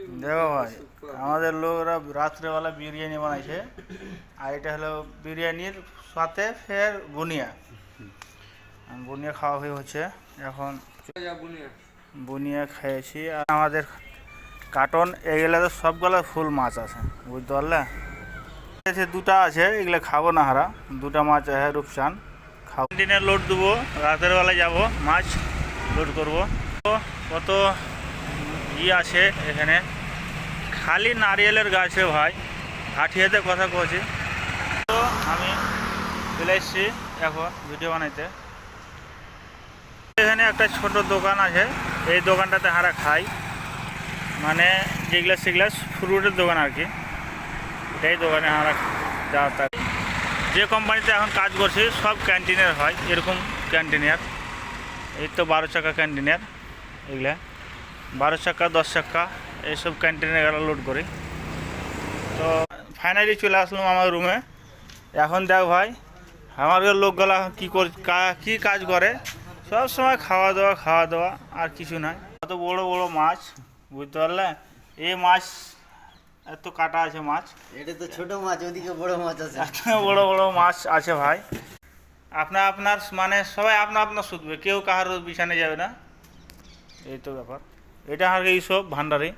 দেখো ভাই, আমাদের লোকরা রাত্রেবেলা বিরিয়ানি বানাইছে, আর এটা হলো বিরিয়ানির সাথে ফের বুনিয়া। বুনিয়া খাওয়া হচ্ছে এখন। বুনিয়া খেয়েছি, আর আমাদের কার্টন এগুলো তো সবগুলো ফুল মাছ আছে, বুঝতে পারলে। দুটা আছে, এগুলো খাবো না হারা, দুটা মাছ আছে রূপচান খাবো। দিনে লোড দেবো, রাতের বেলায় যাবো মাছ লোড করবো। কত আছে এখানে, খালি নারিয়েলের গাছে ভাই, হাঁটিয়েতে কথা কছি। তো আমি চলে এসেছি এখন ভিডিও বানাইতে। এখানে একটা ছোট দোকান আছে, এই দোকানটাতে হারা খাই, মানে যেগুলো সেগুলো ফ্রুটের দোকান আর কি। এটাই দোকানে হারা যাওয়া থাকে। যে কোম্পানিতে এখন কাজ করছি সব ক্যান্টিনের হয়, এরকম ক্যান্টিনের। এই তো 12 চাকা ক্যান্টিনের, এগুলা 12 চাকা 10 চাকা এইসব ক্যান্টিনে গেলে লোড করি। তো ফাইনালি চলে আসলাম আমার রুমে। এখন দেখ ভাই, আমার লোকগুলা কী কাজ করে, সব সময় খাওয়া দাওয়া আর কিছু নাই। এত বড় বড় মাছ, বুঝতে পারলে। এই মাছ এত কাটা আছে মাছ, এটা তো ছোট মাছ, ওদিকে বড় মাছ আছে। এত বড় বড় মাছ আছে ভাই। আপনার মানে সবাই আপনার শুধবে, কেউ কাহার বিছানে যাবে না, এই তো ব্যাপার। এটা আর এইসব ভান্ডারে